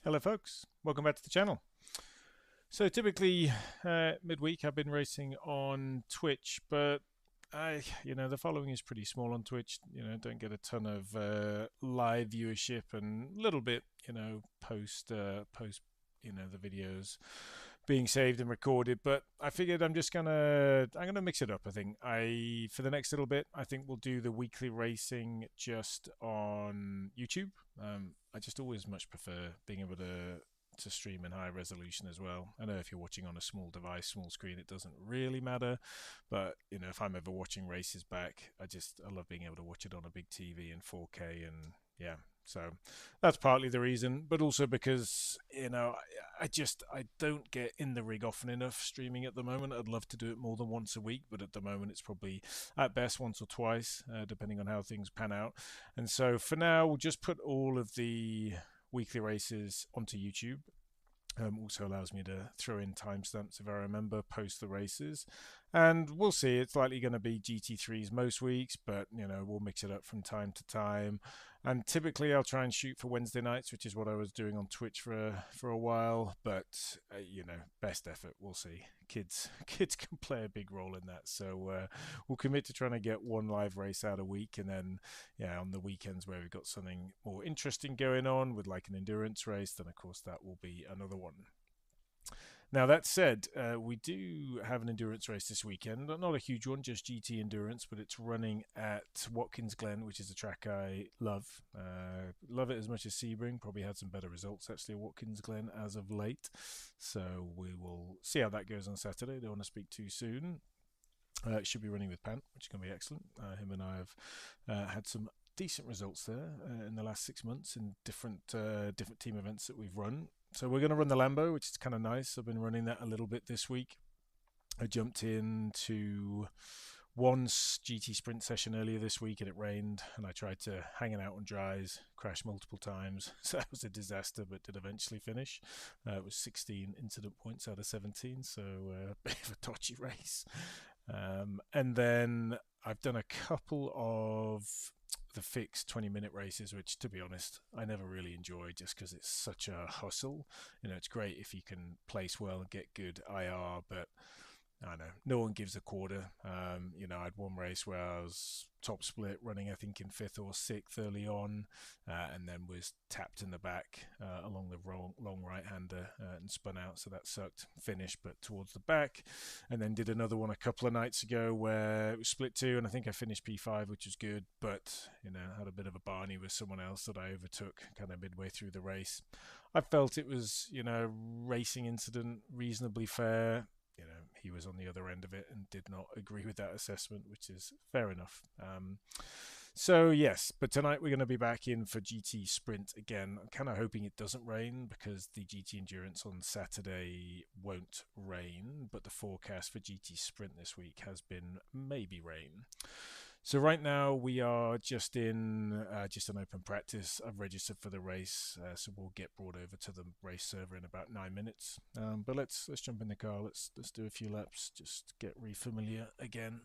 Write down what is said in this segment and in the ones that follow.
Hello folks, welcome back to the channel. So typically midweek I've been racing on Twitch, but the following is pretty small on Twitch. Don't get a ton of live viewership and a little bit, post the videos being saved and recorded. But I figured I'm gonna mix it up. I think for the next little bit, I think we'll do the weekly racing just on YouTube. I just always much prefer being able to stream in high resolution as well. I know if you're watching on a small device, small screen, it doesn't really matter. But if I'm ever watching races back, I love being able to watch it on a big TV in 4K, and yeah. So that's partly the reason, but also because I don't get in the rig often enough streaming at the moment. I'd love to do it more than once a week, but at the moment it's probably at best once or twice, depending on how things pan out. And so for now, we'll just put all of the weekly races onto YouTube. Also allows me to throw in timestamps if I remember post the races, and we'll see. It's likely going to be GT3s most weeks, but we'll mix it up from time to time. And typically I'll try and shoot for Wednesday nights, which is what I was doing on Twitch for a while. But best effort. We'll see. Kids can play a big role in that, so we'll commit to trying to get one live race out a week, and then on the weekends where we've got something more interesting going on with like an endurance race, then of course that will be another one. Now that said, we do have an endurance race this weekend. Not a huge one, just GT endurance, but it's running at Watkins Glen, which is a track I love. Love it as much as Sebring. Probably had some better results actually at Watkins Glen as of late. So we will see how that goes on Saturday. Don't want to speak too soon. Should be running with Pant, which is going to be excellent. Him and I have had some decent results there in the last 6 months in different team events that we've run. So we're going to run the Lambo, which is kind of nice. I've been running that a little bit this week. I jumped into one GT sprint session earlier this week and it rained, and I tried to hang it out on dries, crashed multiple times. So that was a disaster, but did eventually finish. It was 16 incident points out of 17, so a bit of a dodgy race. And then I've done a couple of the fixed 20-minute races, which to be honest I never really enjoy, just because it's such a hustle. It's great if you can place well and get good IR, but I don't know, no one gives a quarter. I had one race where I was top split running, I think in 5th or 6th early on, and then was tapped in the back along the long right-hander and spun out, so that sucked. Finished but towards the back, and then did another one a couple of nights ago where it was split 2, and I think I finished P5, which was good, but had a bit of a Barney with someone else that I overtook kind of midway through the race. I felt it was racing incident, reasonably fair. He was on the other end of it and did not agree with that assessment, which is fair enough. So yes, but tonight we're going to be back in for GT Sprint again. I'm kind of hoping it doesn't rain, because the GT Endurance on Saturday won't rain, but the forecast for GT Sprint this week has been maybe rain. So right now we are just in just an open practice. I've registered for the race, so we'll get brought over to the race server in about 9 minutes. But let's jump in the car. Let's do a few laps. Just get re-familiar again,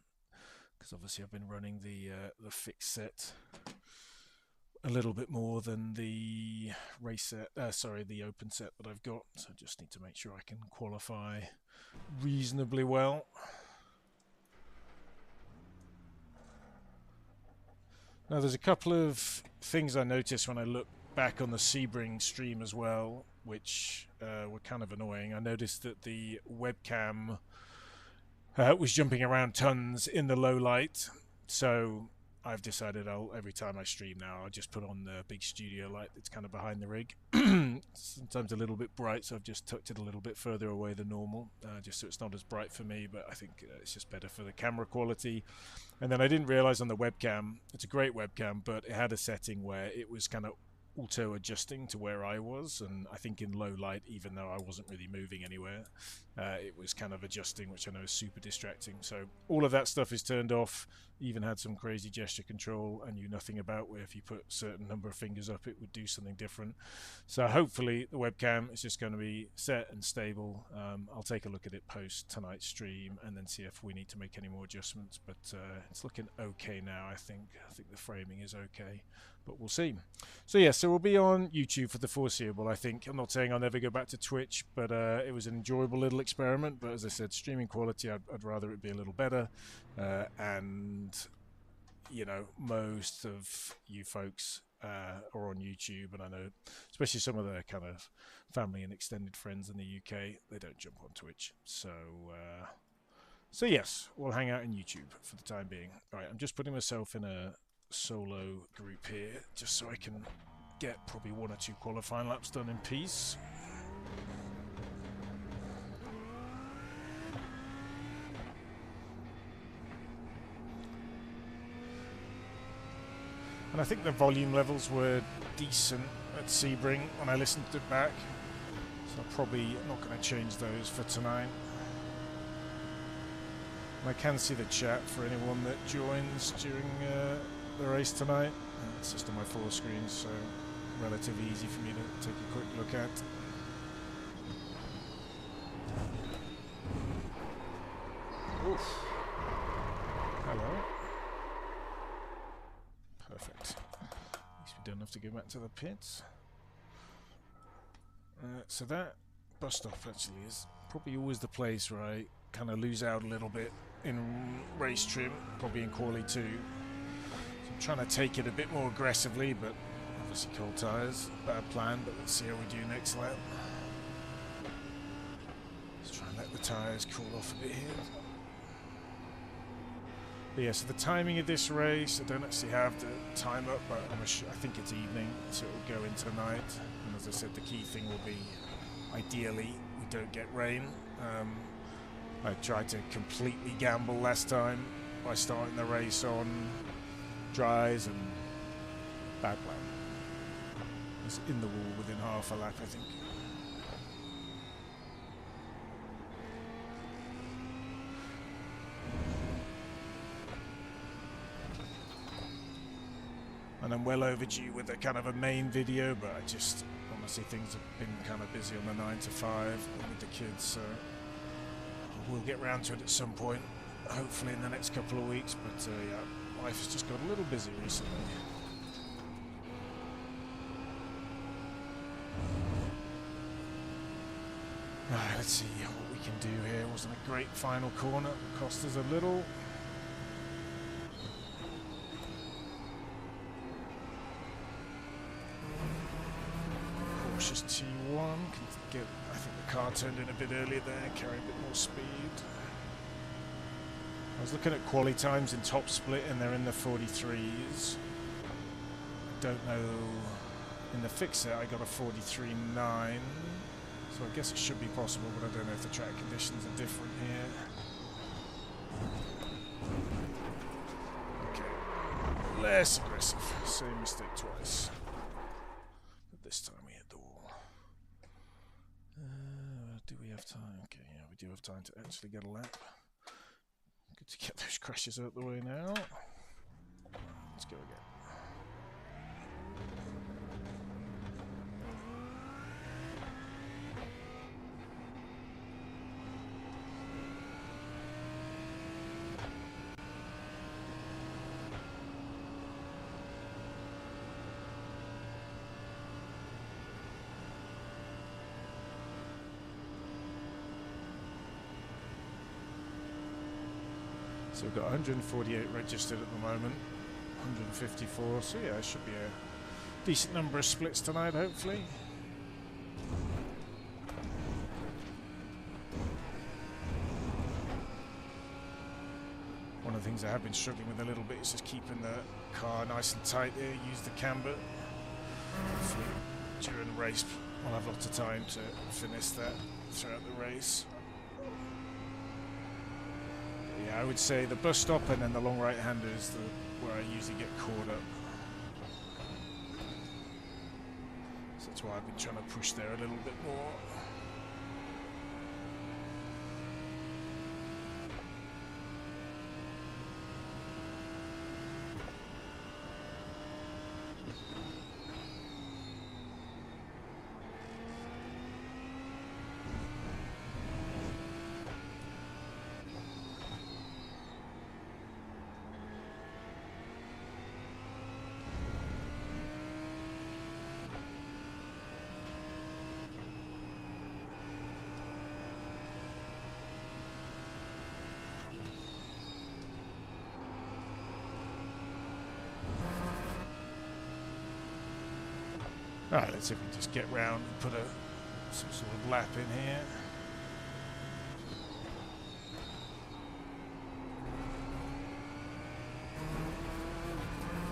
because obviously I've been running the fixed set a little bit more than the race set. Sorry, the open set that I've got. So I just need to make sure I can qualify reasonably well. Now, there's a couple of things I noticed when I look back on the Sebring stream as well, which were kind of annoying. I noticed that the webcam was jumping around tons in the low light, so I've decided every time I stream now, I'll just put on the big studio light that's kind of behind the rig. Sometimes a little bit bright, so I've just tucked it a little bit further away than normal, just so it's not as bright for me, but I think it's just better for the camera quality. And then I didn't realize on the webcam, it's a great webcam, but it had a setting where it was kind of auto adjusting to where I was, and I think in low light, even though I wasn't really moving anywhere, it was kind of adjusting, which I know is super distracting. So all of that stuff is turned off. Even had some crazy gesture control I knew nothing about, where if you put a certain number of fingers up it would do something different. So hopefully the webcam is just going to be set and stable. I'll take a look at it post tonight's stream and then see if we need to make any more adjustments, but it's looking okay now. I think the framing is okay, but we'll see. So yeah, so we'll be on YouTube for the foreseeable, I think. I'm not saying I'll never go back to Twitch, but it was an enjoyable little experiment. But as I said, streaming quality, I'd rather it be a little better. And, you know, most of you folks are on YouTube, and I know, especially some of the kind of family and extended friends in the UK, they don't jump on Twitch. So yes, we'll hang out in YouTube for the time being. All right, I'm just putting myself in a solo group here just so I can get probably 1 or 2 qualifying laps done in peace. And I think the volume levels were decent at Sebring when I listened to it back, so I'm probably not going to change those for tonight. And I can see the chat for anyone that joins during the race tonight. It's just on my 4 screens, so relatively easy for me to take a quick look at. Oof. Hello. Perfect. At least we don't have to go back to the pits. So that bus stop actually is probably always the place where I kind of lose out a little bit in race trim, probably in quali 2. I'm trying to take it a bit more aggressively, but obviously cold tyres, bad plan, but let's see how we do next lap. Let's try and let the tyres cool off a bit here. But yeah, so the timing of this race, I don't actually have the time up, but I think it's evening, so it will go into night. And as I said, the key thing will be, ideally, we don't get rain. I tried to completely gamble last time by starting the race on dries, and bad plan. It's in the wall within half a lap, I think. And I'm well overdue with a kind of a main video, but I just, honestly, things have been kind of busy on the 9 to 5 with the kids, so we'll get round to it at some point, hopefully in the next couple of weeks, but yeah, life has just got a little busy recently. Alright, let's see what we can do here. It wasn't a great final corner, it cost us a little. Cautious T1, can get, I think the car turned in a bit earlier there, carry a bit more speed. I was looking at quali times in top split and they're in the 43s. I don't know, in the fixer I got a 43.9, so I guess it should be possible, but I don't know if the track conditions are different here. Okay, less aggressive, same mistake twice. But this time we hit the wall. Do we have time? Okay, yeah, we do have time to actually get a lap. Good to get those crashes out the way now. Let's go again. So we've got 148 registered at the moment, 154, so yeah, it should be a decent number of splits tonight, hopefully. One of the things I have been struggling with a little bit is just keeping the car nice and tight here, use the camber. Hopefully during the race I'll have lots of time to finish that throughout the race. Yeah, I would say the bus stop and then the long right-hander is where I usually get caught up. So that's why I've been trying to push there a little bit more. Alright, let's see if we can just get round and put some sort of lap in here.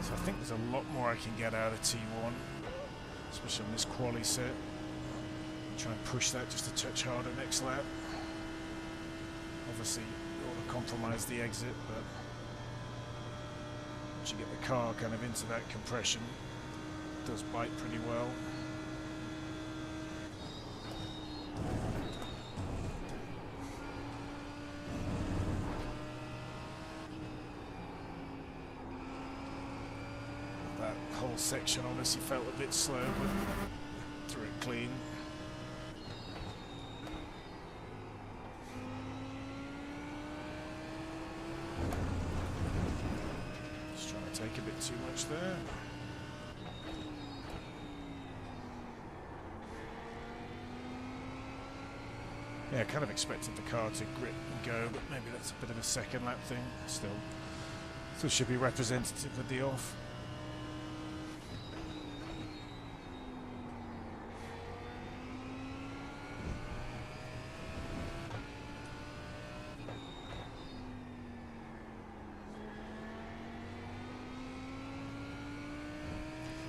So I think there's a lot more I can get out of T1, especially on this quali set. Try and push that just a touch harder next lap. Obviously, you don't want to compromise the exit, but once you get the car kind of into that compression, it does bite pretty well. That whole section honestly felt a bit slow, but threw it clean. Take a bit too much there. Yeah, kind of expected the car to grip and go, but maybe that's a bit of a second lap thing. Still should be representative of the off.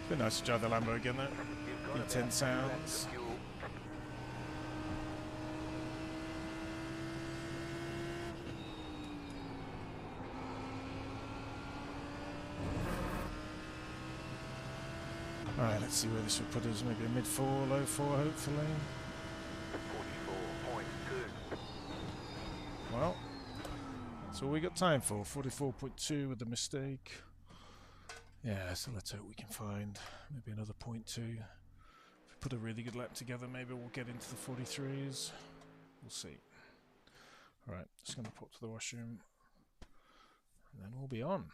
It's been nice to drive the Lambo again though. V10 sounds. Alright, let's see where this will put us. Maybe a mid-4, low-4 hopefully. 44.2. Well, that's all we got time for. 44.2 with the mistake. Yeah, so let's hope we can find maybe another 0.2. If we put a really good lap together, maybe we'll get into the 43s. We'll see. Alright, just going to pop to the washroom. And then we'll be on.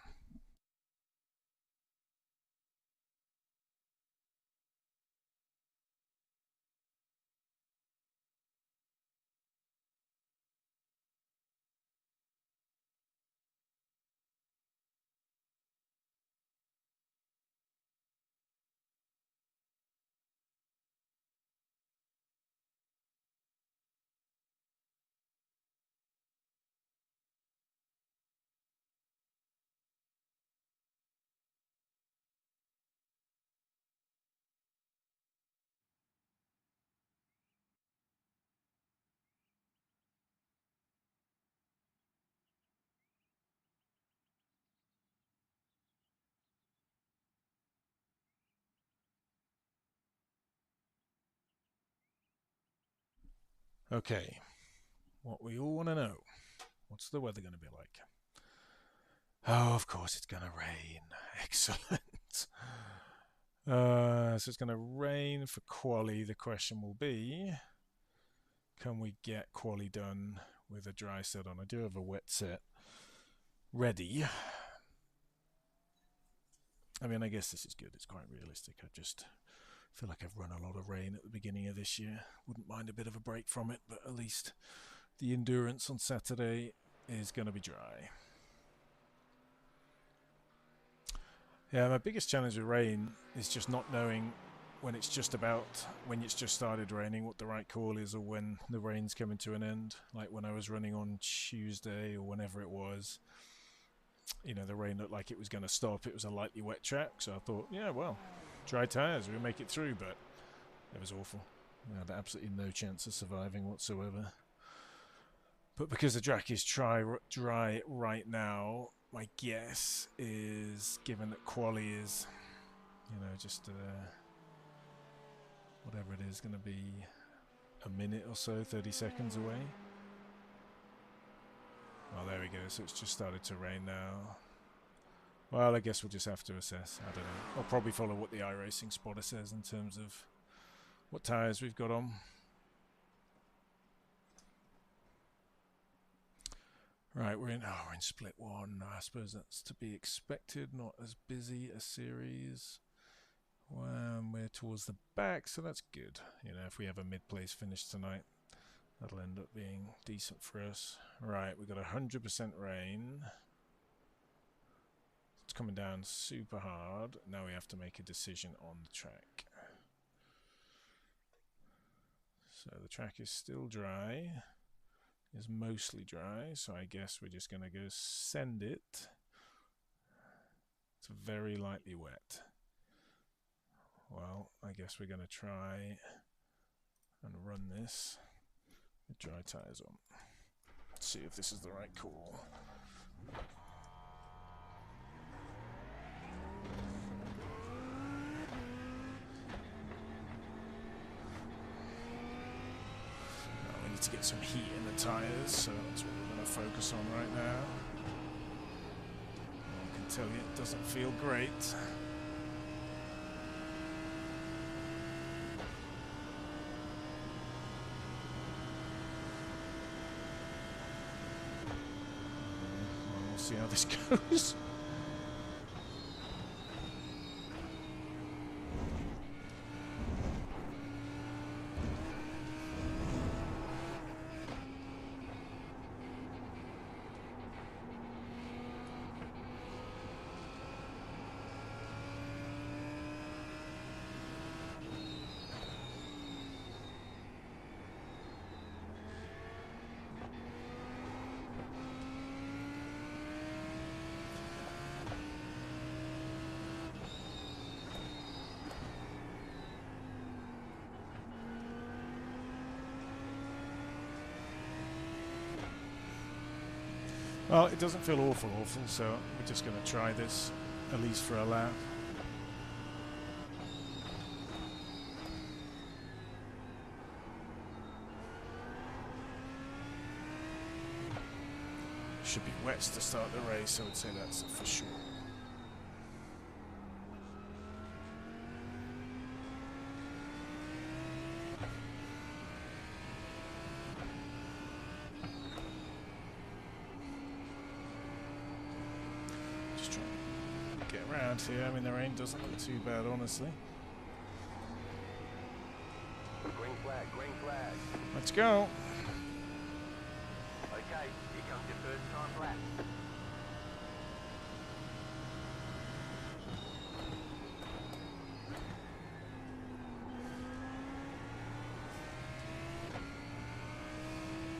Okay, what we all want to know. What's the weather going to be like? Oh, of course it's going to rain. Excellent. So it's going to rain for quali. The question will be, can we get quali done with a dry set on? I do have a wet set ready. I mean, I guess this is good. It's quite realistic. I just feel like I've run a lot of rain at the beginning of this year. Wouldn't mind a bit of a break from it, but at least the endurance on Saturday is going to be dry. Yeah, my biggest challenge with rain is just not knowing when it's just started raining, what the right call is, or when the rain's coming to an end. Like when I was running on Tuesday or whenever it was, you know, the rain looked like it was going to stop. It was a lightly wet track, so I thought, yeah, well, dry tyres, we'll make it through, but it was awful. I had absolutely no chance of surviving whatsoever. But because the track is dry right now, my guess is, given that quali is, you know, just whatever it is, going to be a minute or so, 30 seconds away. Well, there we go. So it's just started to rain now. Well, I guess we'll just have to assess. I don't know. I'll probably follow what the iRacing spotter says in terms of what tyres we've got on. Right, we're in split one. I suppose that's to be expected. Not as busy a series. We're towards the back, so that's good. You know, if we have a mid-place finish tonight, that'll end up being decent for us. Right, we've got 100% rain. It's coming down super hard. Now we have to make a decision on the track. So the track is still dry, is mostly dry, so I guess we're just going to go send it. It's very lightly wet. Well, I guess we're going to try and run this with dry tires on. See if this is the right call. Now we need to get some heat in the tires, so that's what we're going to focus on right now. I can tell you it doesn't feel great. See how this goes. Well, it doesn't feel awful, so we're just going to try this, at least for a lap. Should be wet to start the race, so I would say that's for sure. Here. I mean, the rain doesn't look too bad, honestly. Green flag, green flag. Let's go. Okay, here comes your first time lap.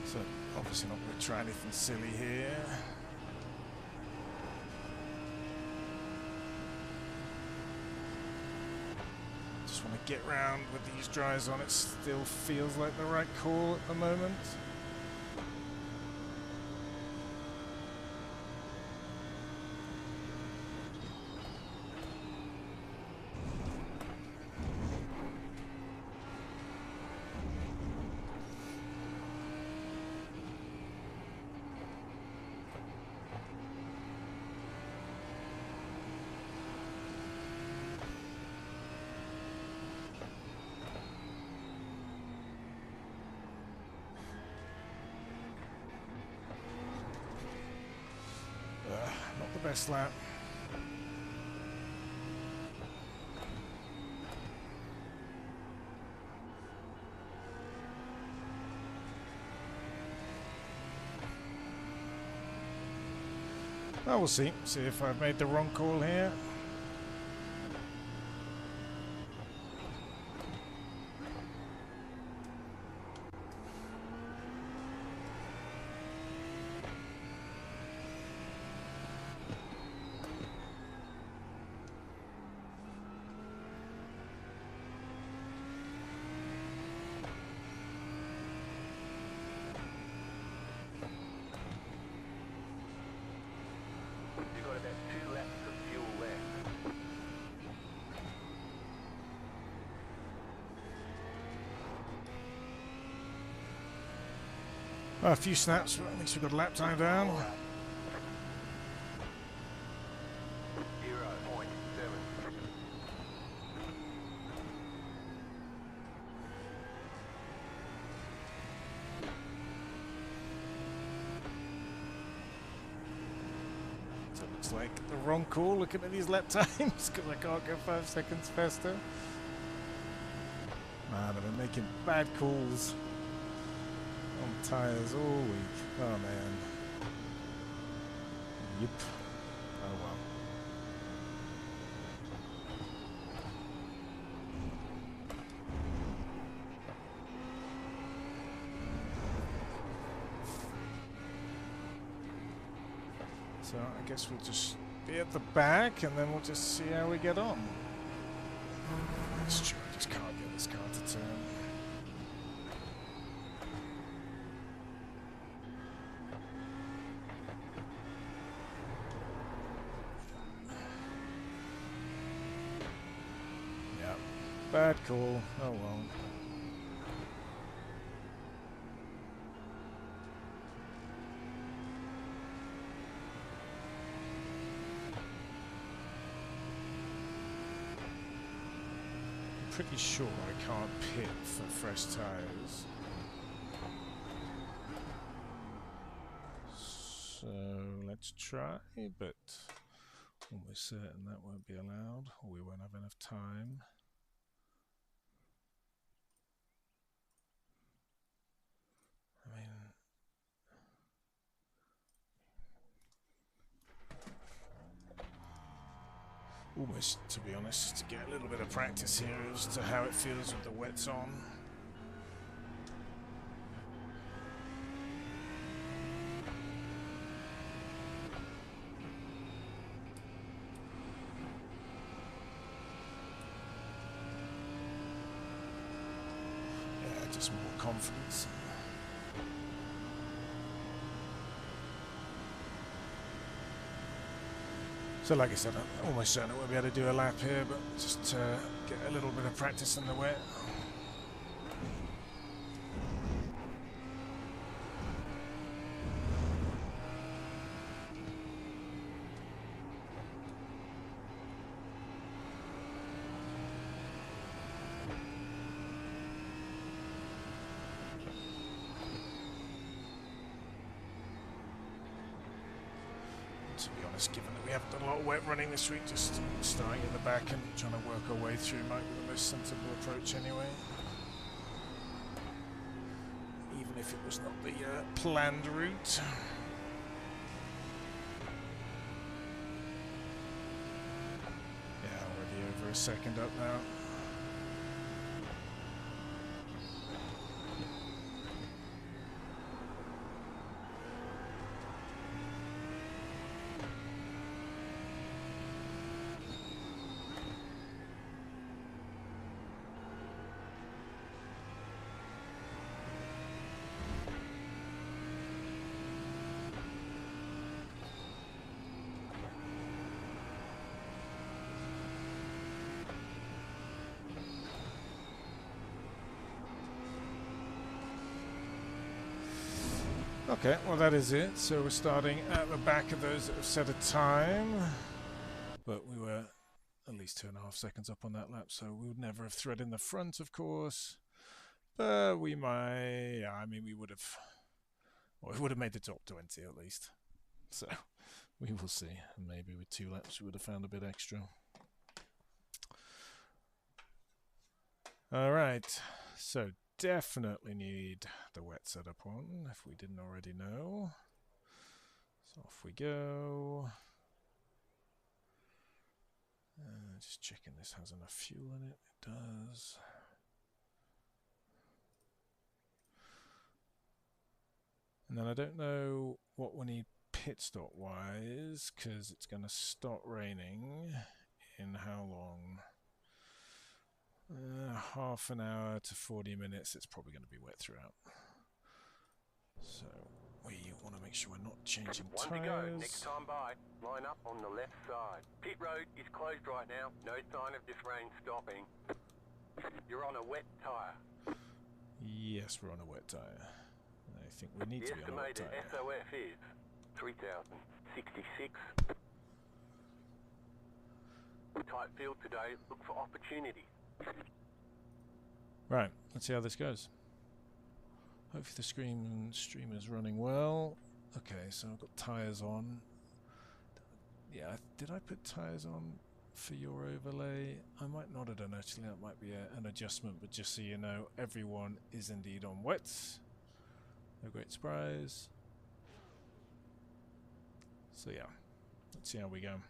So, obviously not going to try anything silly here. Want to get round with these dries on. It still feels like the right call at the moment. Best lap. Well, we'll see. See if I've made the wrong call here. A few snaps, but at least we've got a lap time down. 0.7. So it looks like the wrong call looking at these lap times because I can't go 5 seconds faster. Man, I've been making bad calls on tyres all week. Oh man. Yep. Oh well. So I guess we'll just be at the back and then we'll just see how we get on. It's true, I just can't get this car to turn. Yep, bad call. Oh well. Pretty sure I can't pit for fresh tyres. So let's try, but almost certain that won't be allowed, or we won't have enough time. I mean, almost, to be honest, to get a little bit of practice here as to how it feels with the wets on. Yeah, just more confidence. So like I said, I'm almost certain I won't be able to do a lap here, but just get a little bit of practice in the wet. To be honest, given that we haven't done a lot of wet running this week, just starting in the back and trying to work our way through might be the most sensible approach anyway. Even if it was not the planned route. Yeah, already over a second up now. Okay, well that is it. So we're starting at the back of those that have set a time. But we were at least 2.5 seconds up on that lap, so we would never have thread in the front, of course. But we might, yeah, I mean, we would have made the top 20 at least. So we will see. And maybe with 2 laps we would have found a bit extra. Alright, so definitely need the wet setup on if we didn't already know. So off we go. Just checking this has enough fuel in it. It does. And then I don't know what we need pit stop wise, because it's going to stop raining in how long? Half an hour to 40 minutes. It's probably going to be wet throughout. So we want to make sure we're not changing tyres. One to go. Next time by. Line up on the left side. Pit road is closed right now. No sign of this rain stopping. You're on a wet tyre. Yes, we're on a wet tyre. I think we need to be on a wet tyre. The estimated SOF is 3,066. Tight field today. Look for opportunity. Right, let's see how this goes. Hopefully the stream is running well. Okay, so I've got tyres on. Yeah, did I put tyres on for your overlay? I might not have done actually. That might be an adjustment, but just so you know, everyone is indeed on wets. No great surprise. So yeah, let's see how we go.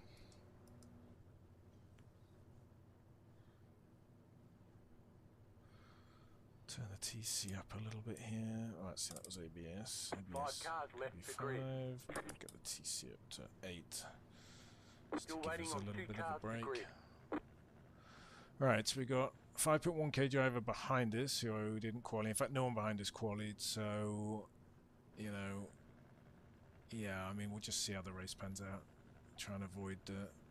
Turn the TC up a little bit here. Oh, let's see, that was ABS. 5 cars left to grid. 5. Get the TC up to 8. Just to Still give waiting us a on little 2 bit of cars a to break. grid. Right, so we got 5.1k driver behind us who didn't qualify. In fact, no one behind us qualified, so, you know, yeah, I mean, we'll just see how the race pans out. Try and avoid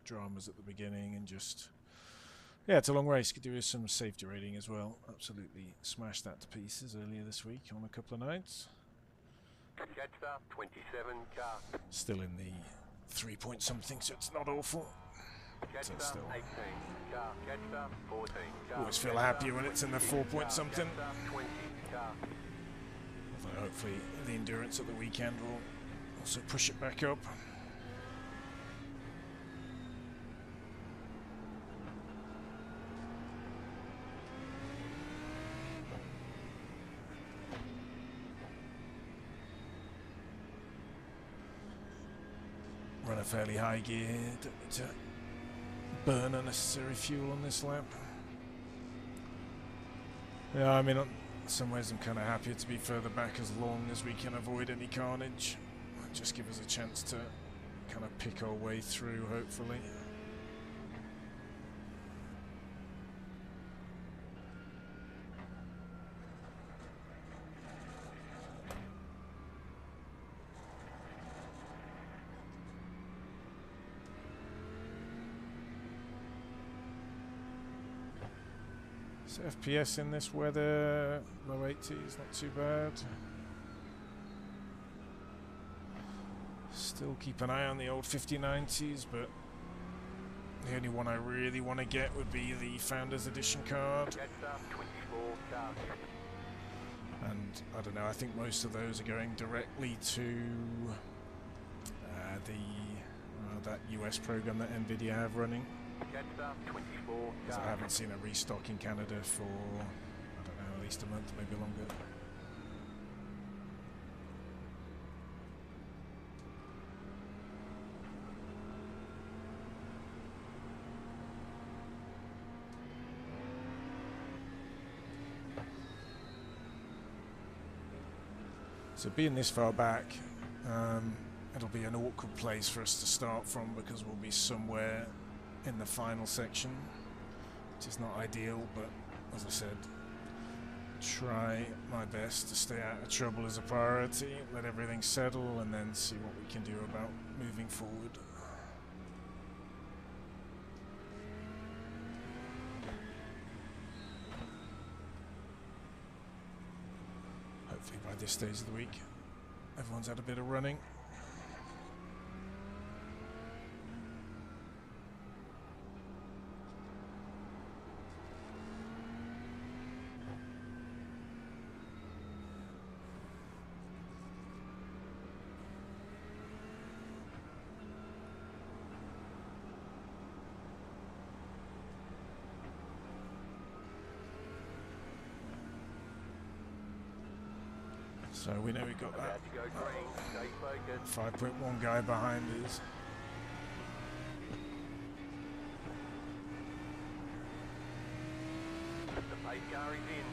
dramas at the beginning and just, yeah, it's a long race. Could do with some safety rating as well. Absolutely smashed that to pieces earlier this week on a couple of nights. Jetstar, 27 car. Still in the 3 point something, so it's not awful. Jetstar, still. 18 car. Jetstar, 14 car. Always feel happy when it's in the 4 point something. Jetstar, 20 car. Although hopefully the endurance at the weekend will also push it back up. Run a fairly high gear, don't need to burn unnecessary fuel on this lap. Yeah, I mean, in some ways I'm kind of happier to be further back as long as we can avoid any carnage. Just give us a chance to kind of pick our way through, hopefully. So FPS in this weather, low 80s, not too bad. Still keep an eye on the old 5090s, but the only one I really want to get would be the Founders Edition card. Jetstar, 24 car. And I don't know, I think most of those are going directly to that US program that NVIDIA have running. Jetstar, 24 Because car. I haven't seen a restock in Canada for, I don't know, at least a month, maybe longer. So being this far back, it'll be an awkward place for us to start from because we'll be somewhere in the final section, which is not ideal, but as I said, try my best to stay out of trouble as a priority, let everything settle, and then see what we can do about moving forward. Hopefully by this stage of the week, everyone's had a bit of running. So we know we got that About to go green. Stay focused. 5.1 guy behind us. The pace car is in.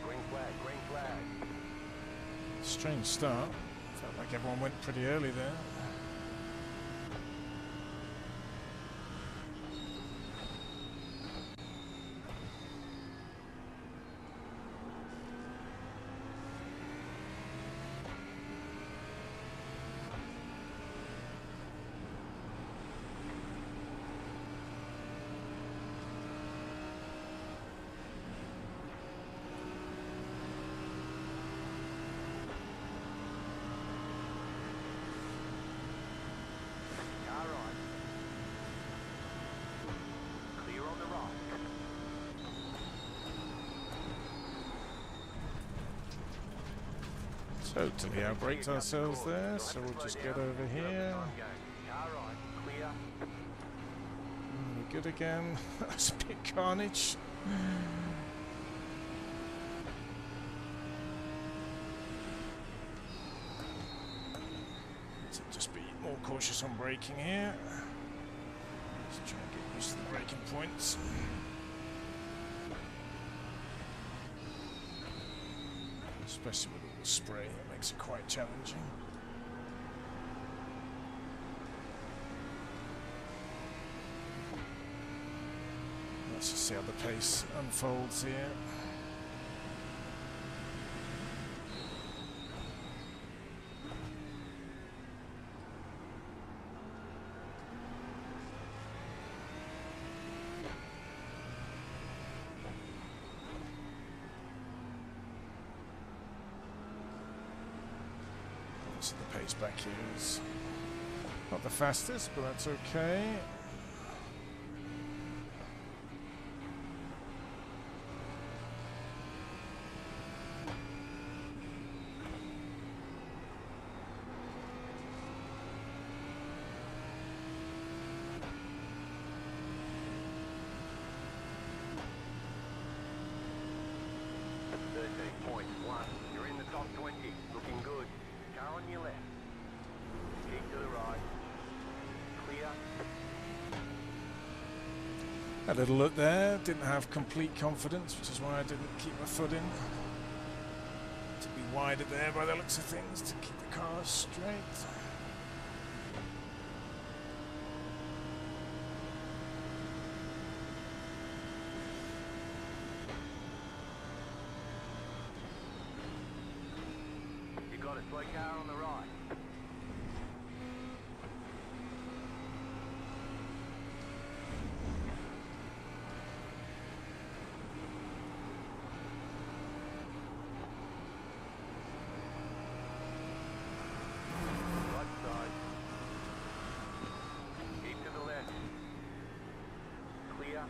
Green flag, green flag. Strange start. Felt like everyone went pretty early there. Car right. Clear on the right. Totally outbraked ourselves there, so we'll just get over here. Car right. Clear. We're good again. That's a bit carnage. So just be more cautious on braking here. Let's try and get used to the braking points. Especially with all the spray, that makes it quite challenging. Let's just see how the pace unfolds here. So the pace back here is not the fastest, but that's okay. You're in the top 20, looking good. Car on your left. Keep to the right. Clear. A little look there, didn't have complete confidence, which is why I didn't keep my foot in. To be wider there by the looks of things, to keep the car straight. Got a slow car on the right. Right side. Keep to the left. Clear.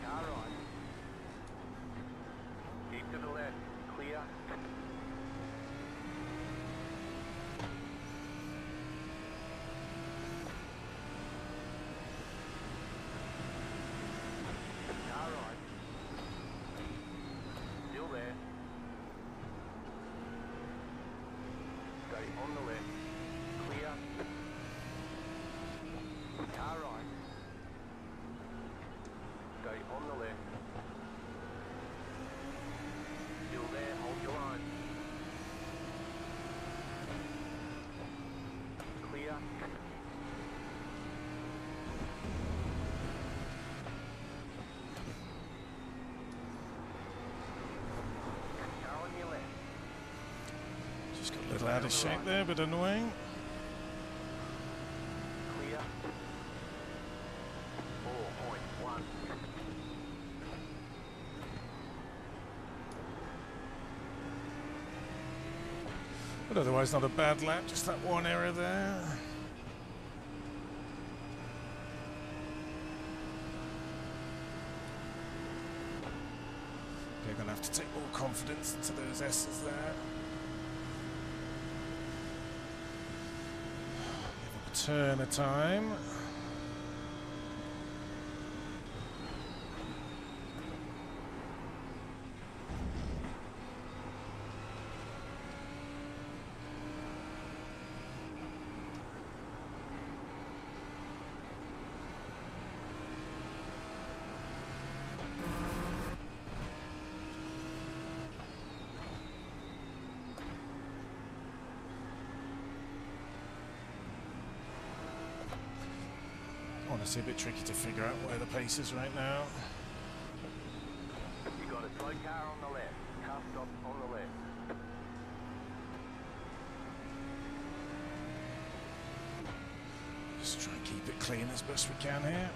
Car right. Keep to the left. Clear. Car right. Still there. Stay on the left. Clear. Car right. Stay on the left. Still there, hold your line. Clear. Car on your left. Just got a little out of shape there, but annoying. Clear. 4.1. But otherwise not a bad lap, just that one error there. Okay, gonna have to take more confidence into those S's there. Give up a turn at a time. Honestly, a bit tricky to figure out where the pace is right now. You got a slow car on the left. Car stop on the left. Just try and keep it clean as best we can here.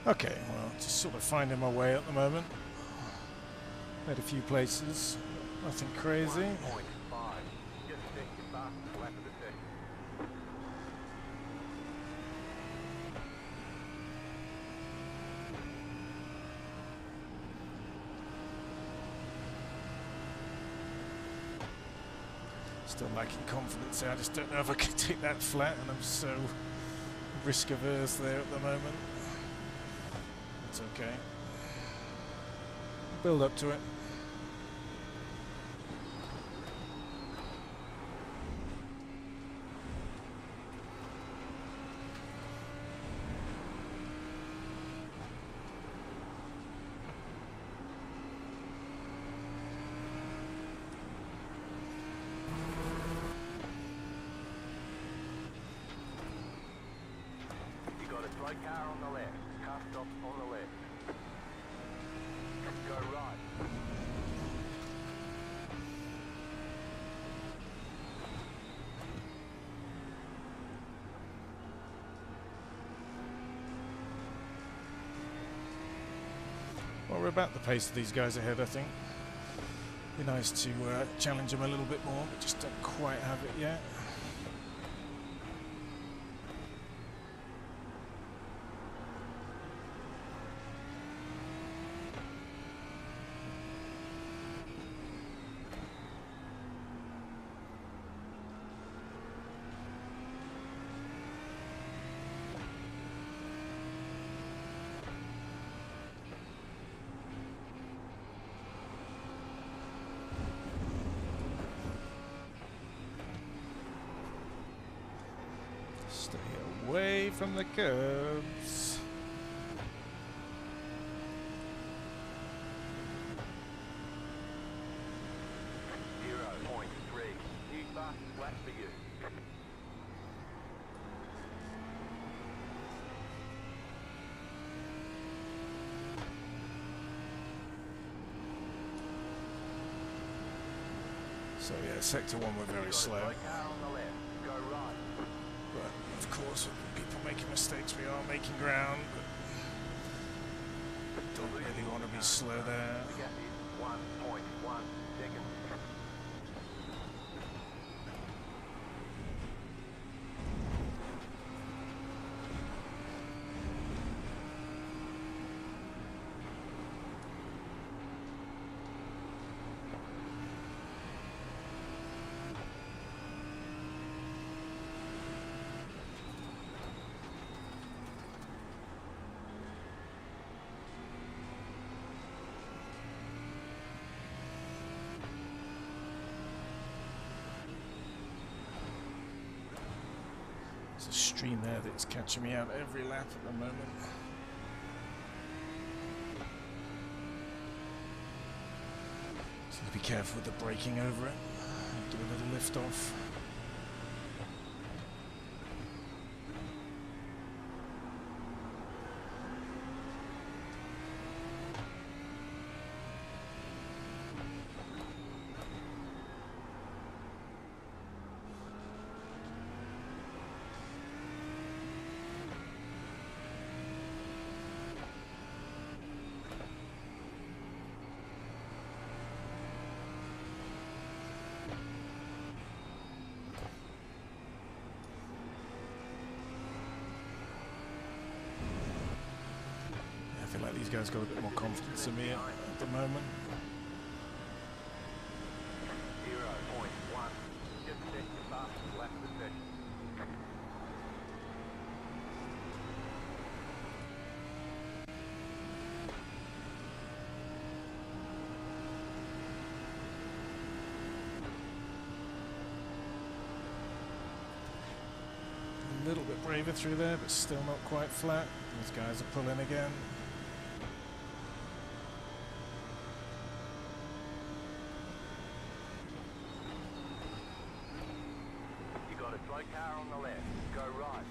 Okay, well, just sort of finding my way at the moment. Had a few places, nothing crazy. 1.5. Just set your fastest lap of the session. Still lacking confidence there. I just don't know if I can take that flat, and I'm so risk averse there at the moment. It's okay. Build up to it. You got a slow car on the left. Car stop on the left. Go right. Well, we're about the pace of these guys ahead, I think. Be nice to challenge them a little bit more, but just don't quite have it yet. Stay away from the curbs. New fastest lap for you. So yeah, sector 1 we're very slow. Car on the left. Go right. But of course, with people making mistakes, we are making ground. But don't really want to be slow there. The gap is 1.1 seconds. There's a stream there that's catching me out every lap at the moment. So be careful with the braking over it. Do a little lift off. I feel like these guys got a bit more confidence in me at the moment. 0.1. Just set your fastest lap of the session. A little bit braver through there, but still not quite flat. These guys are pulling again. You got a slow car on the left. Go right.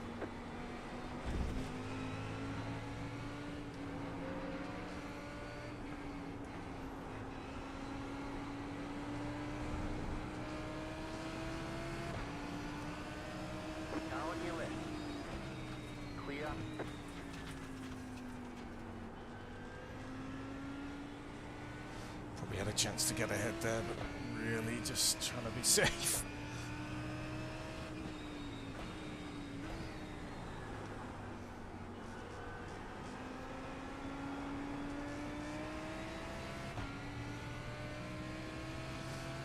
Car on your left. Clear. a chance to get ahead there, but really just trying to be safe.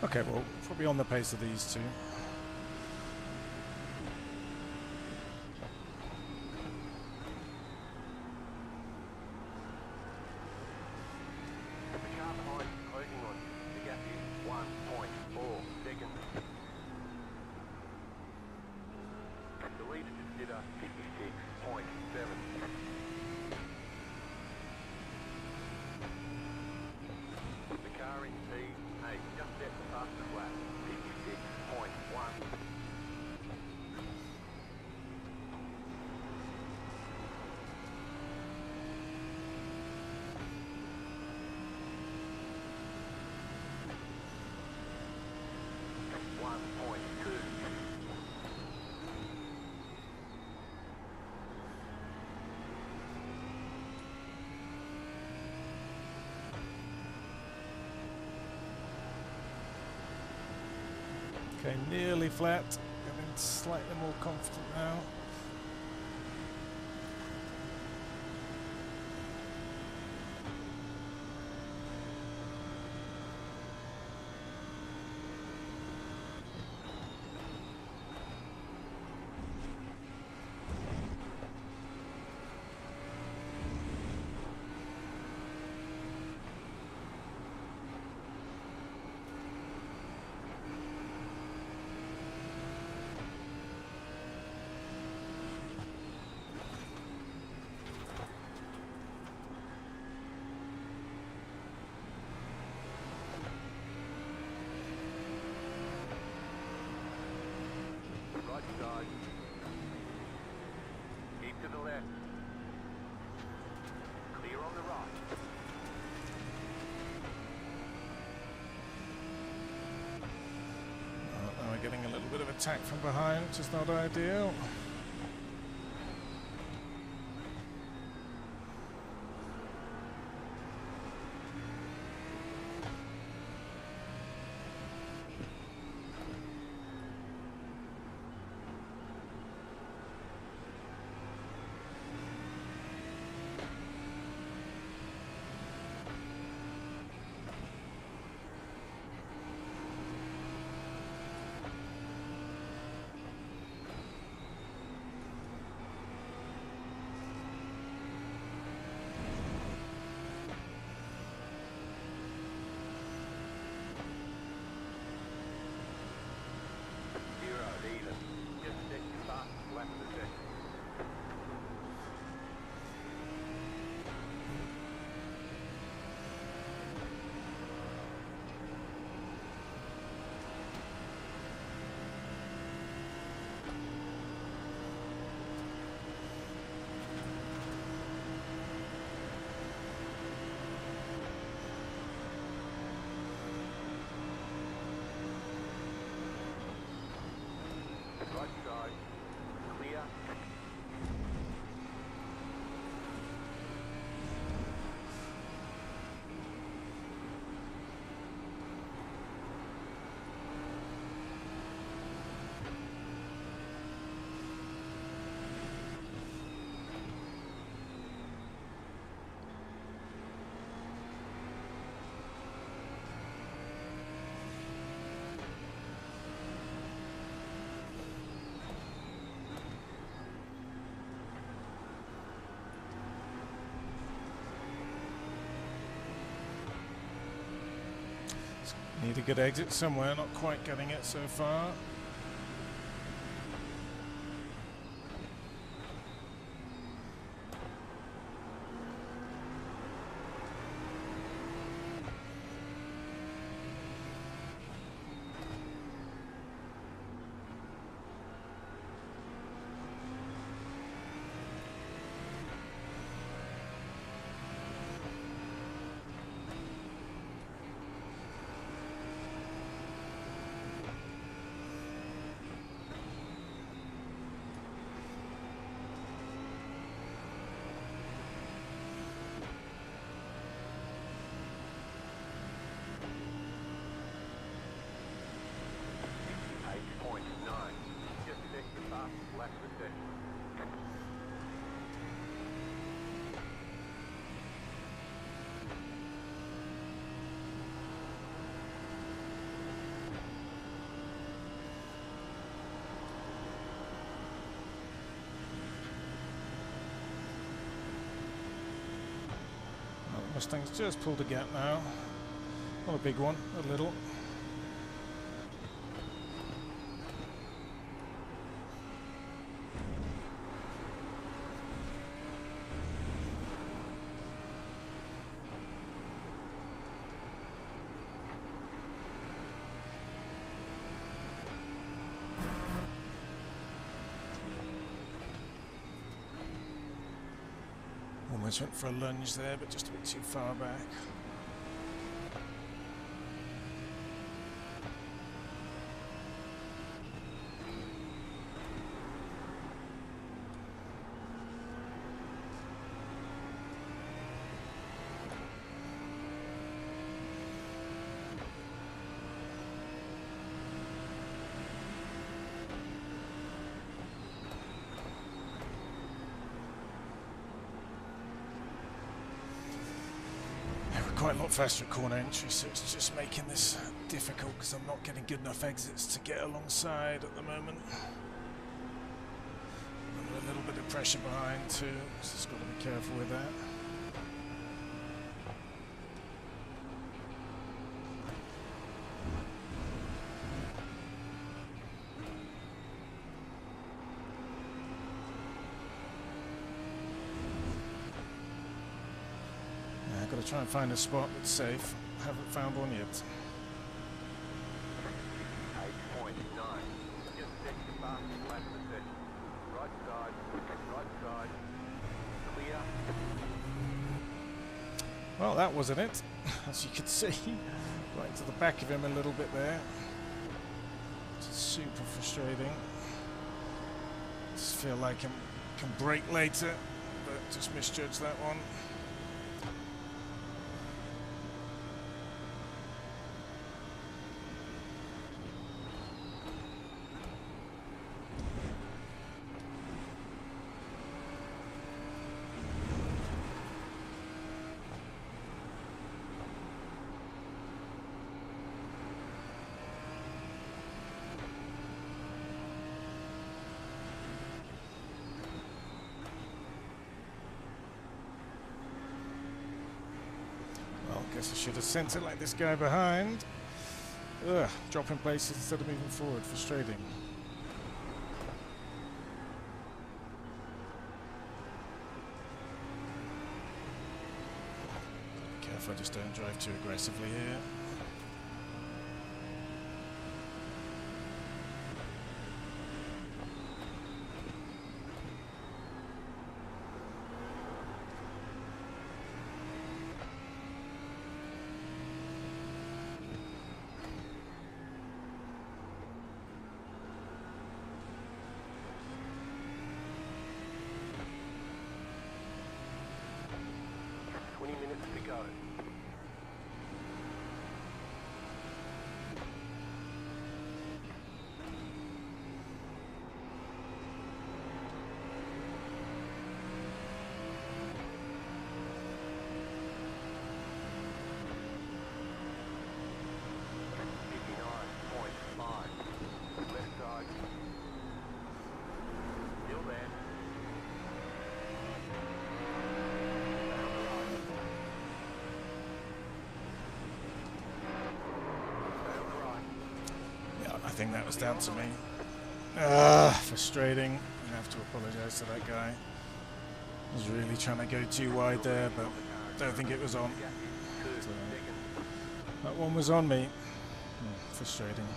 Okay, well, probably on the pace of these two. The car behind is closing on you. The gap is 1.4 seconds. The lead is consider 56.7. The car in P8 just set the fastest lap, 56.1. Okay, nearly flat. Getting slightly more confident now. Right side. Keep to the left. Clear on the right. Oh, now we're getting a little bit of attack from behind, which is not ideal. Right side. Clear. Need a good exit somewhere, not quite getting it so far. Mustang's just pulled a gap now. Not a big one, a little. Almost went for a lunge there, but just a bit too far back. Quite a lot faster at corner entry, so it's just making this difficult because I'm not getting good enough exits to get alongside at the moment. Under a little bit of pressure behind too, so just got to be careful with that. Got to try and find a spot that's safe. Haven't found one yet. 8.9. Just set your fastest lap of the session. Right side, clear. Well, that wasn't it, as you could see. Right to the back of him a little bit there. It's super frustrating. Just feel like I can brake later, but just misjudged that one. Guess I should have sent it like this guy behind. Ugh, dropping places instead of moving forward. Frustrating. Careful, I just don't drive too aggressively here. I think that was down to me. Frustrating. I have to apologise to that guy. I was really trying to go too wide there, but don't think it was on. So, that one was on me. Frustrating.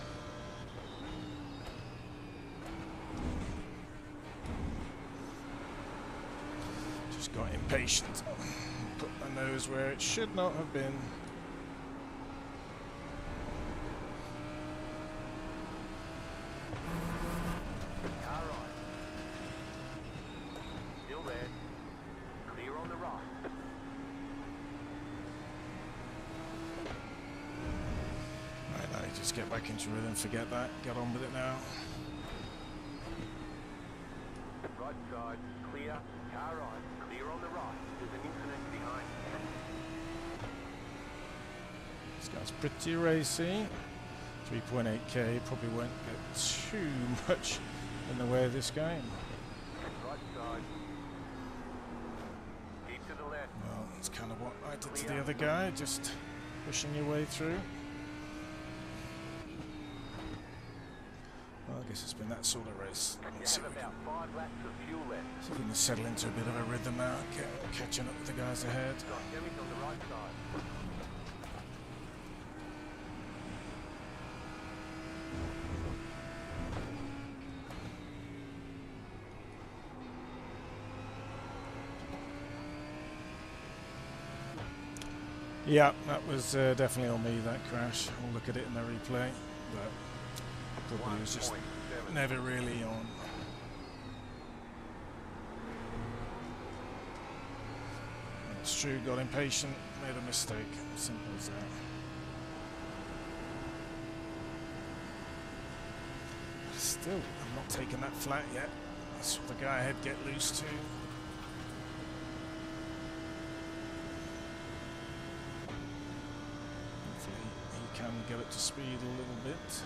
Just got impatient. Put my nose where it should not have been. Just get back into rhythm, forget that, get on with it now. Right side, clear, car right, clear on the right, there's an incident behind you. This guy's pretty racy. 3.8k, probably won't get too much in the way of this game. Right side, keep to the left. Well, that's kind of what I left it to the other guy, just pushing your way through. Well, I guess it's been that sort of race. Let's see if we can, about 5 laps of fuel left. see if we can settle into a bit of a rhythm now, catching up with the guys ahead. Got damage on the right side. Yeah, that was definitely on me, that crash. I'll look at it in the replay, but probably was just 1.7. never really on. It's true, got impatient, made a mistake. Simple as that. Still, I'm not taking that flat yet. I saw the guy ahead get loose too. Hopefully he can get up to speed a little bit.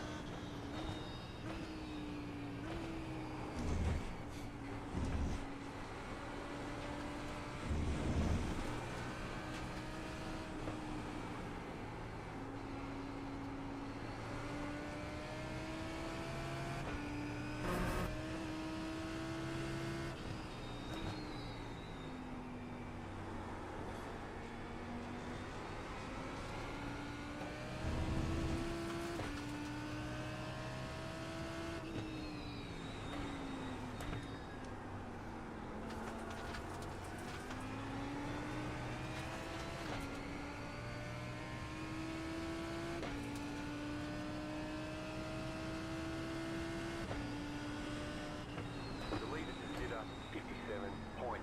The leader just did a 57.5.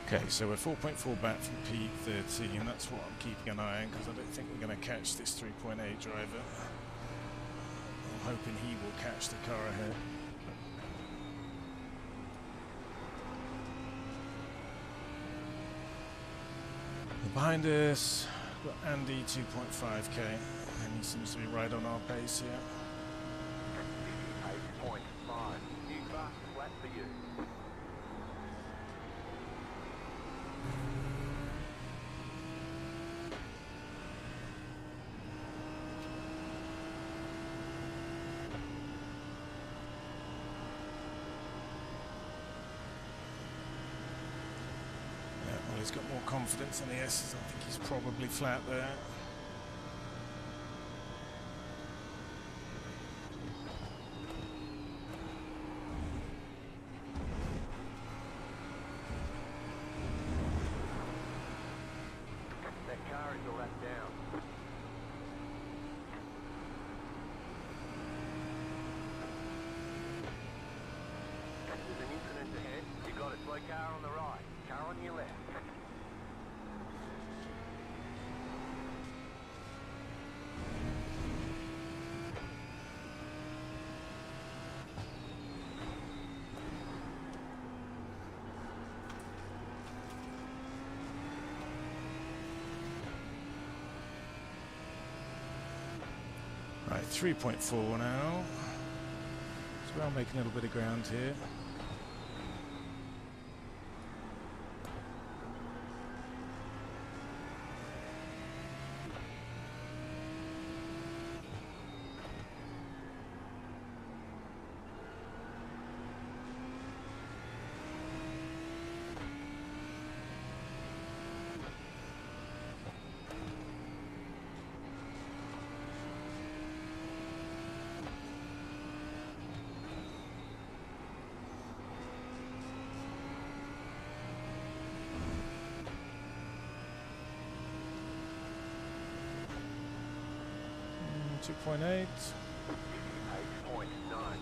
Okay, so we're 4.4 back from P13, and that's what I'm keeping an eye on because I don't think we're going to catch this 3.8 driver. I'm hoping he will catch the car ahead. Behind us, we've got Andy 2.5k, and he seems to be right on our pace here. 58.5. New fast flat for you. Yeah, well, he's got more confidence than the S's. I think he's probably flat there. That car is a lap down. There's an incident ahead. You got it. Slow car on the right. Car on your left. Right, 3.4 now. So we're making a little bit of ground here. Mm, 2.8. 58.9.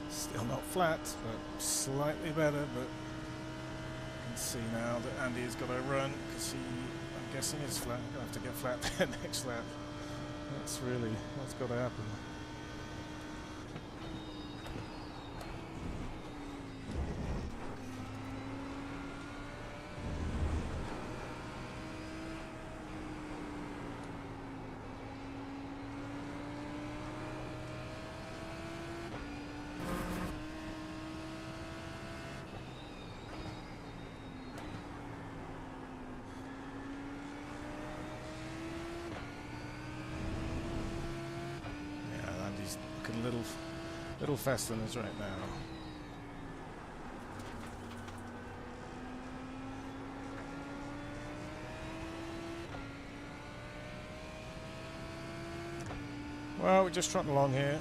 Still not flat, but slightly better. But you can see now that Andy has got to run because I'm guessing is flat. I'm going to have to get flat there next lap. That's really what's got to happen. Looking a little faster than us right now. Well, we're just trotting along here,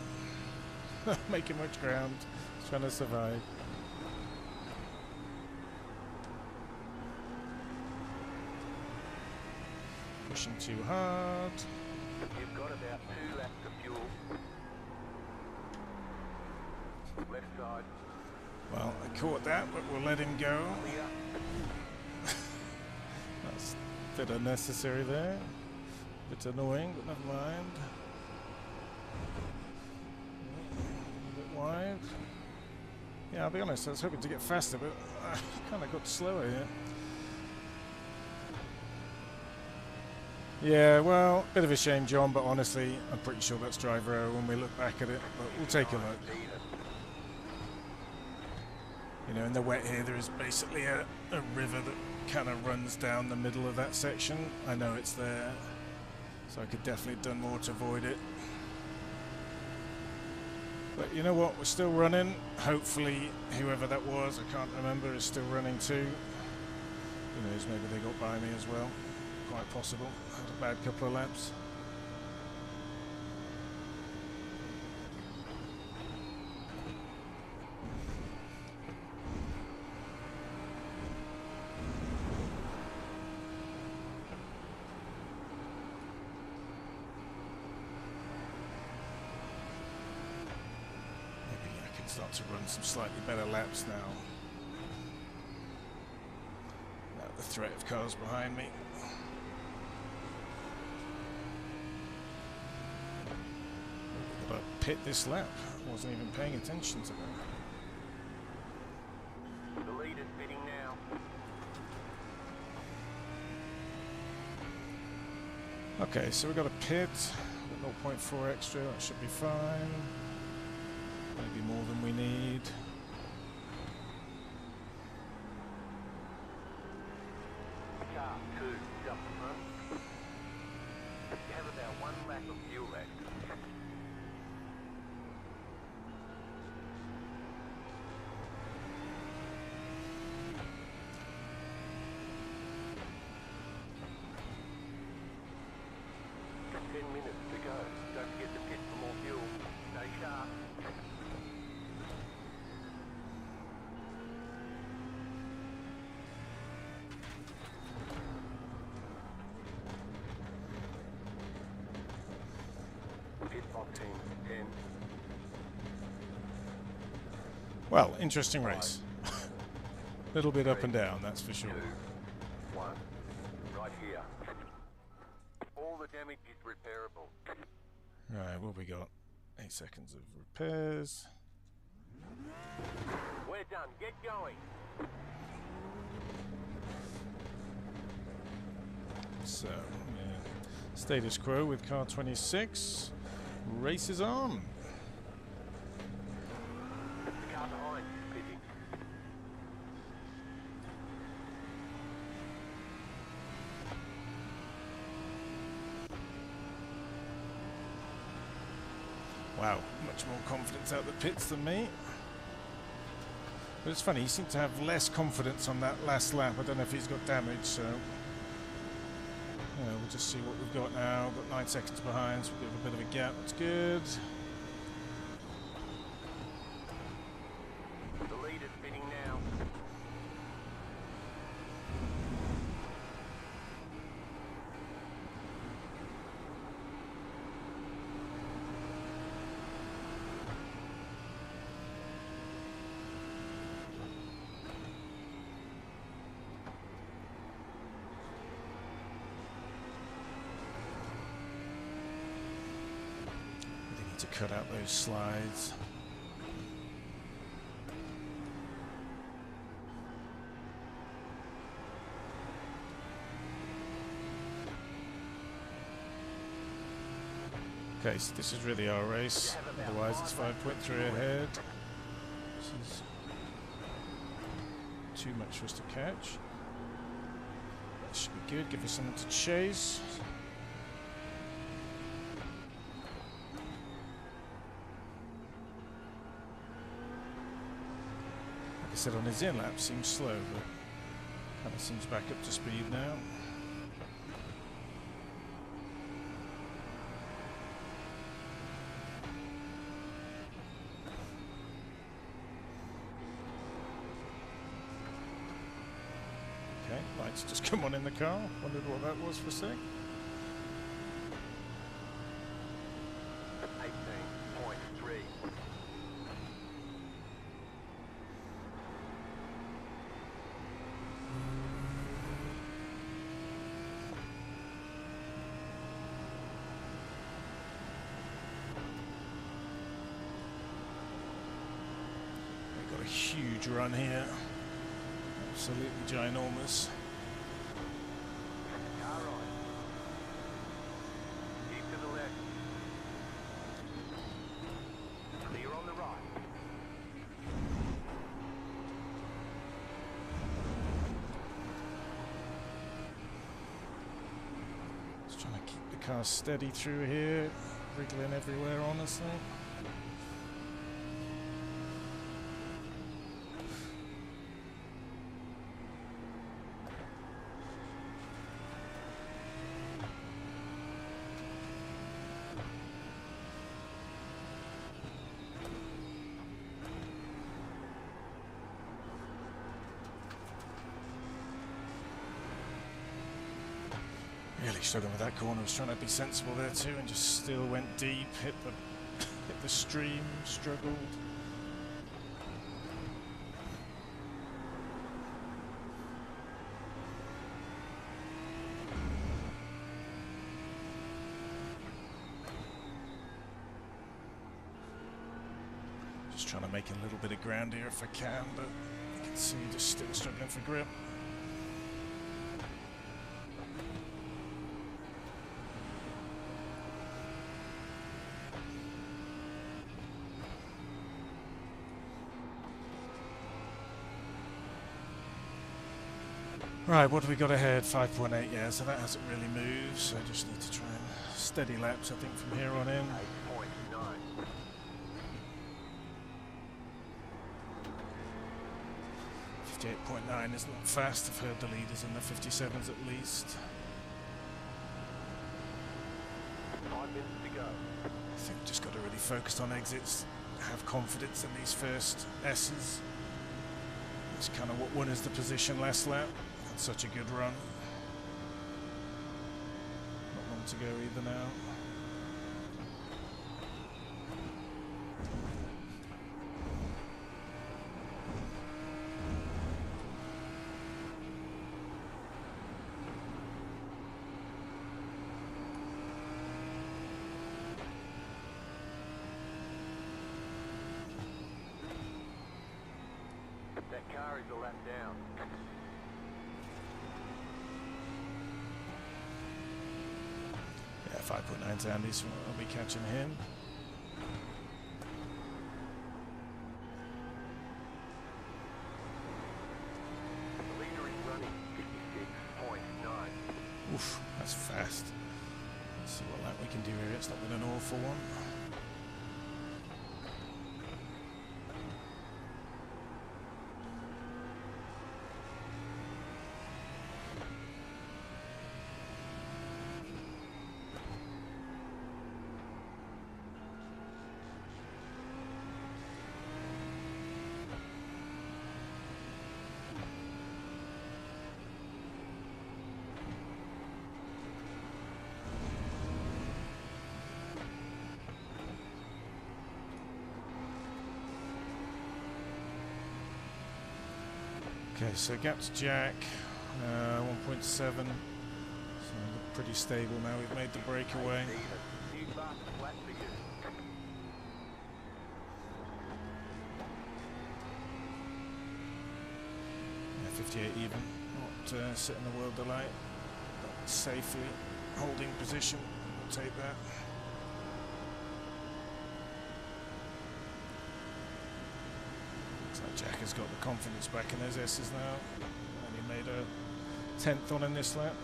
making much ground, trying to survive. Pushing too hard. You've got about 2 laps of fuel. Left side. Well, I caught that, but we'll let him go. Clear. That's a bit unnecessary there. A bit annoying, but never mind. A bit wide. Yeah, I'll be honest, I was hoping to get faster, but I kind of got slower here. Yeah, well, bit of a shame, John, but honestly, I'm pretty sure that's driver error when we look back at it, but we'll take a look. You know, in the wet here, there is basically a river that kind of runs down the middle of that section. I know it's there, so I could definitely have done more to avoid it. But you know what, we're still running. Hopefully, whoever that was, I can't remember, is still running too. Who knows, maybe they got by me as well. Quite possible. Had a bad couple of laps. Maybe I can start to run some slightly better laps now. Without the threat of cars behind me. Pit this lap. Wasn't even paying attention to that. The leader's pitting now. Okay, so we've got a pit. 0.4 extra. That should be fine. Maybe more than we need. Car 2, jump the front. You have about 1 lap of fuel left. Well, interesting race. Little bit up and down, that's for sure. 2, 1, right here. All the damage is repairable. Right, what have we got? 8 seconds of repairs. We're done. Get going. So, yeah. Status quo with car 26. Race is on. The car behind is pitting. Wow, much more confidence out the pits than me. But it's funny, he seemed to have less confidence on that last lap. I don't know if he's got damage, so we'll just see what we've got now. Got 9 seconds behind, so we've got a bit of a gap. That's good. The leader's pitting now. cut out those slides. Okay, so this is really our race, otherwise it's 5.3 ahead. This is too much for us to catch. That should be good, give us something to chase. Like I said, on his in lap seems slow, but kind of seems back up to speed now. Lights just come on in the car. Wondered what that was for a sec. 18.3. We've got a huge run here. Absolutely ginormous. Trying to keep the car steady through here, wriggling everywhere, honestly. Really struggling with that corner. I was trying to be sensible there too, and just still went deep. Hit the stream. Struggled. Just trying to make a little bit of ground here if I can, but you can see just still struggling for grip. Right, what have we got ahead? 5.8, yeah, so that hasn't really moved, so I just need to try and steady laps, I think, from here on in. 58.9 isn't fast. I've heard the leaders in the 57s at least. 5 minutes to go. I think we've just got to really focus on exits, have confidence in these first S's. It's kind of what won us the position last lap. Had such a good run. Not long to go either now. That car is a lap down. Yeah, 5.9's Andy, so I'll be catching him. The leader is running 56.9. Oof, that's fast. Let's see what lap we can do here. It's not been an awful one. Okay, so gap to Jack, 1.7, so pretty stable now. We've made the breakaway. New fast flat for you. 58 even. Not setting the world alight. But safely holding position. We'll take that. Looks like Jack has got the confidence back in those S's now. Only made a 10th on in this lap.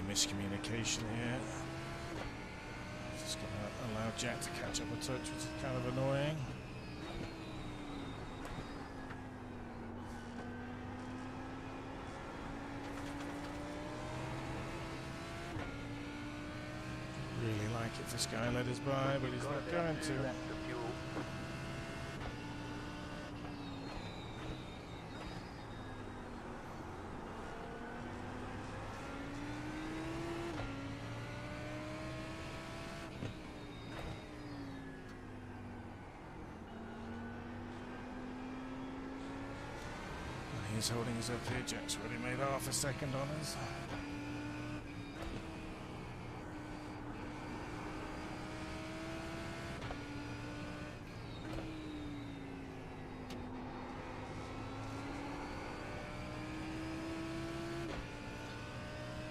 Miscommunication here. Just going to allow Jack to catch up a touch, which is kind of annoying. Really like it if this guy let us by, but he's not going to. He's holding us up here. Jack's already made half a second on us.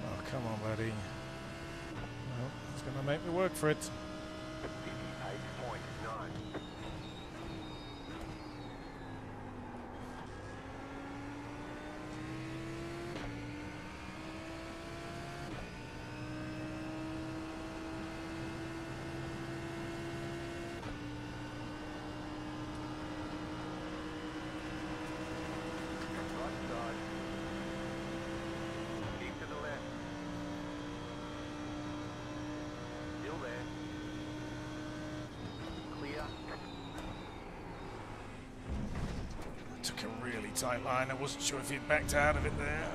Oh, come on, buddy. Well, he's going to make me work for it. Took a really tight line. I wasn't sure if he'd backed out of it there.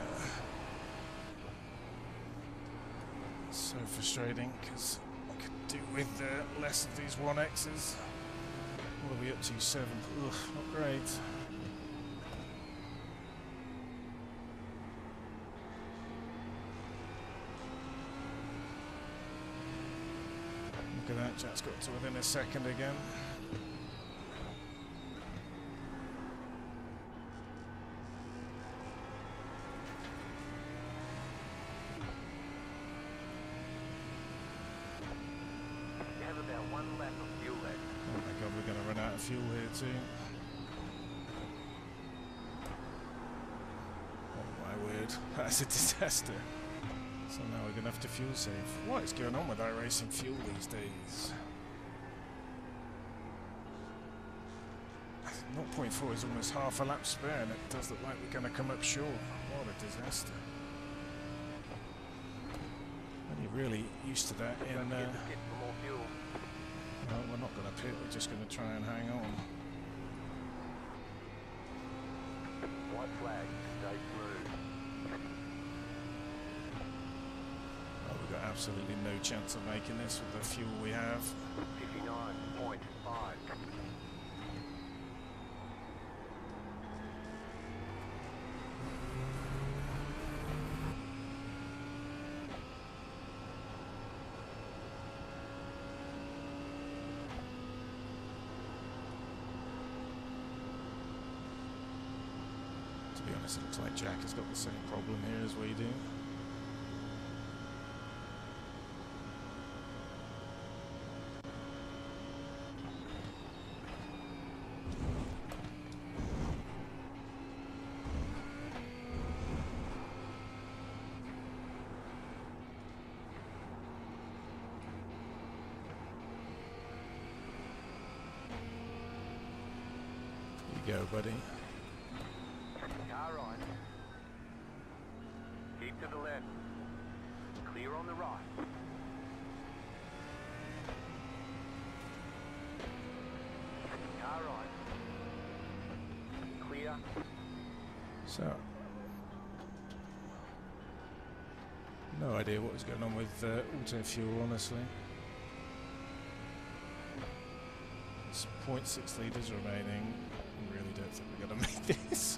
So frustrating because I could do with less of these 1Xs. What are we up to? 7th. Ugh, not great. Look at that. Jack's got to within a second again. Fuel here too. Oh my word, that's a disaster. So now we're going to have to fuel save. What is going on with iRacing fuel these days? 0.4 is almost half a lap spare and it does look like we're going to come up short. What a disaster. Only really used to that in... well, we're not going to pit, we're just going to try and hang on. White flag, stay through. Oh, we've got absolutely no chance of making this with the fuel we have. 59.5. To be honest, it looks like Jack has got the same problem here as we do. You go, buddy. Car right. Keep to the left. Clear on the right. Car right. Clear. So, no No idea what was going on with auto fuel, honestly. It's 0.6 litres remaining. I really don't think we're going to make this.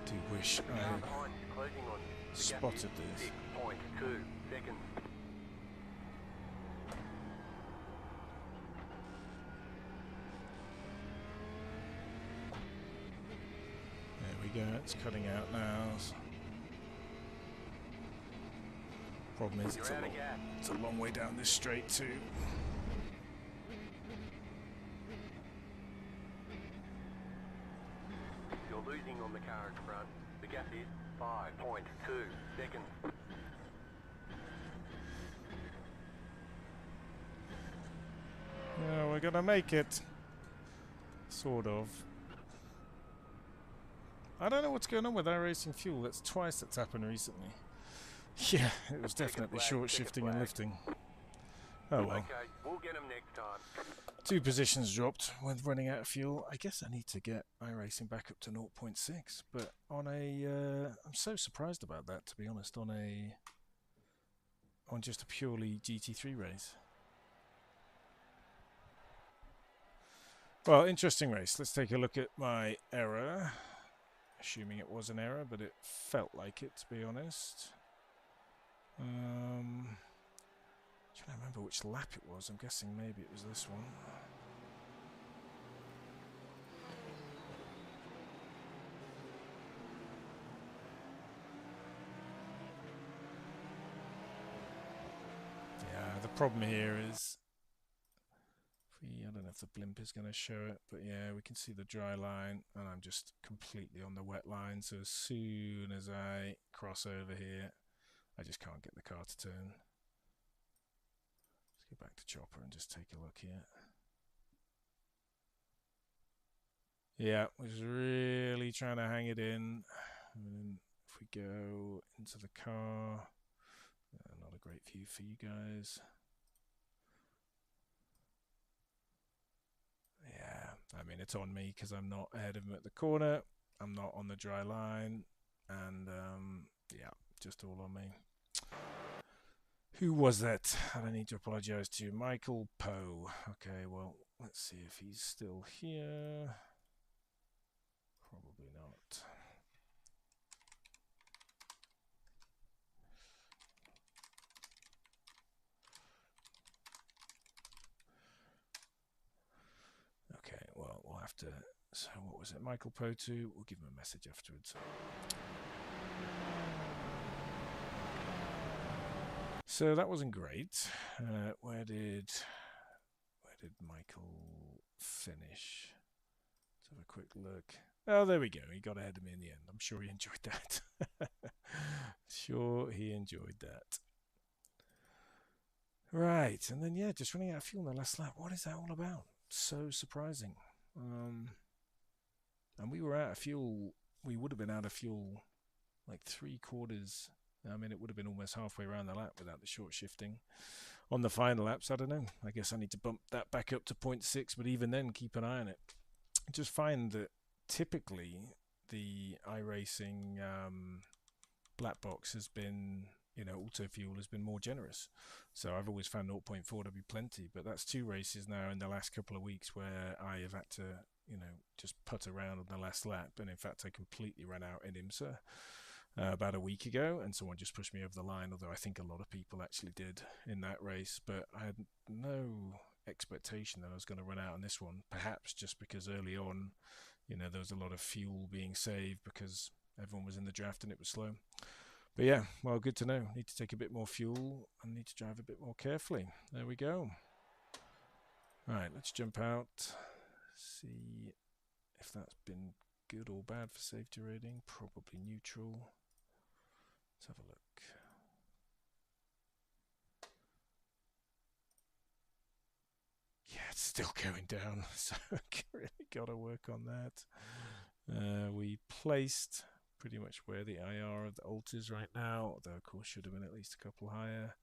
Do wish I spotted this. 6.2 seconds. There we go, it's cutting out now. Problem is it's a long way down this straight too. You're losing on the car in front. The gap is 5.2 seconds. Yeah, we're gonna make it. Sort of. I don't know what's going on with iRacing fuel. That's twice that's happened recently. Yeah, it was definitely short shifting and lifting. Oh well. Okay, we'll get them next time. 2 positions dropped with running out of fuel. I guess I need to get iRacing back up to 0.6, but on a I'm so surprised about that, to be honest, on just a purely GT3 race. Well, interesting race. Let's take a look at my error. Assuming it was an error, but it felt like it, to be honest. Trying to remember which lap it was. I'm guessing maybe it was this one. Yeah, the problem here is I don't know if the blimp is going to show it, but yeah, we can see the dry line, and I'm just completely on the wet line, so as soon as I cross over here, I just can't get the car to turn. Let's go back to chopper and just take a look here. Yeah, was really trying to hang it in, and then if we go into the car, not a great view for you guys. Yeah, I mean, it's on me because I'm not ahead of him at the corner. I'm not on the dry line. And, yeah, just all on me. Who was that? I need to apologise to. Michael Poe. Okay, well, let's see if he's still here. Probably not. Okay, well, we'll have to... So what was it? Michael Poe 2. We'll give him a message afterwards. So that wasn't great. Where did Michael finish? Let's have a quick look. Oh, there we go. He got ahead of me in the end. I'm sure he enjoyed that. Sure he enjoyed that. Right, and then yeah, just running out of fuel in the last lap. What is that all about? So surprising. And we were out of fuel. We would have been out of fuel like 3/4. I mean, it would have been almost halfway around the lap without the short shifting. On the final laps, I don't know. I guess I need to bump that back up to 0.6, but even then, keep an eye on it. I just find that typically the iRacing black box has been, auto fuel has been more generous. So I've always found 0.4 to be plenty, but that's 2 races now in the last couple of weeks where I have had to, just putt around on the last lap. And in fact, I completely ran out in IMSA. About a week ago, and someone just pushed me over the line, although I think a lot of people actually did in that race, but I had no expectation that I was going to run out on this one, perhaps just because early on, there was a lot of fuel being saved because everyone was in the draft and it was slow. But yeah, well, good to know. Need to take a bit more fuel and need to drive a bit more carefully. There we go. Right, let's jump out, see if that's been good or bad for safety rating. Probably neutral. Let's have a look. Yeah, it's still going down, so really got to work on that. We placed pretty much where the IR of the alt is right now, although of course should have been at least a couple higher.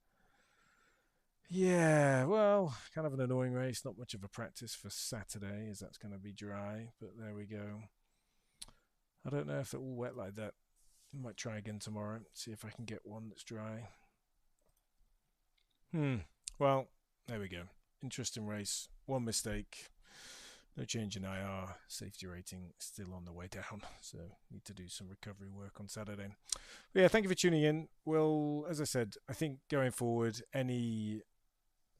Yeah, well, kind of an annoying race. Not much of a practice for Saturday, as that's going to be dry. But there we go. I don't know if they're all wet like that. I might try again tomorrow. See if I can get one that's dry. Well, there we go. Interesting race. One mistake. No change in IR. Safety rating still on the way down. So need to do some recovery work on Saturday. But yeah, thank you for tuning in. Well, as I said, I think going forward, any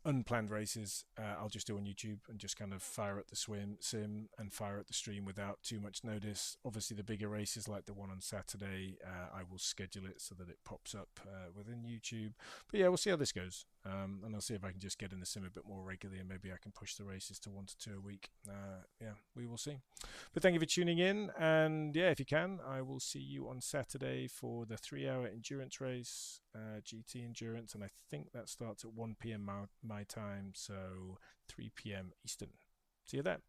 unplanned races I'll just do on YouTube and just kind of fire at the sim and fire at the stream without too much notice. Obviously the bigger races like the one on Saturday, I will schedule it so that it pops up within YouTube. But yeah, we'll see how this goes, and I'll see if I can just get in the sim a bit more regularly, and maybe I can push the races to 1 to 2 a week. Yeah, we will see. But thank you for tuning in, and yeah, if you can, I will see you on Saturday for the 3-hour endurance race, GT endurance, and I think that starts at 1 p.m. my time, so 3 p.m. Eastern. See you then.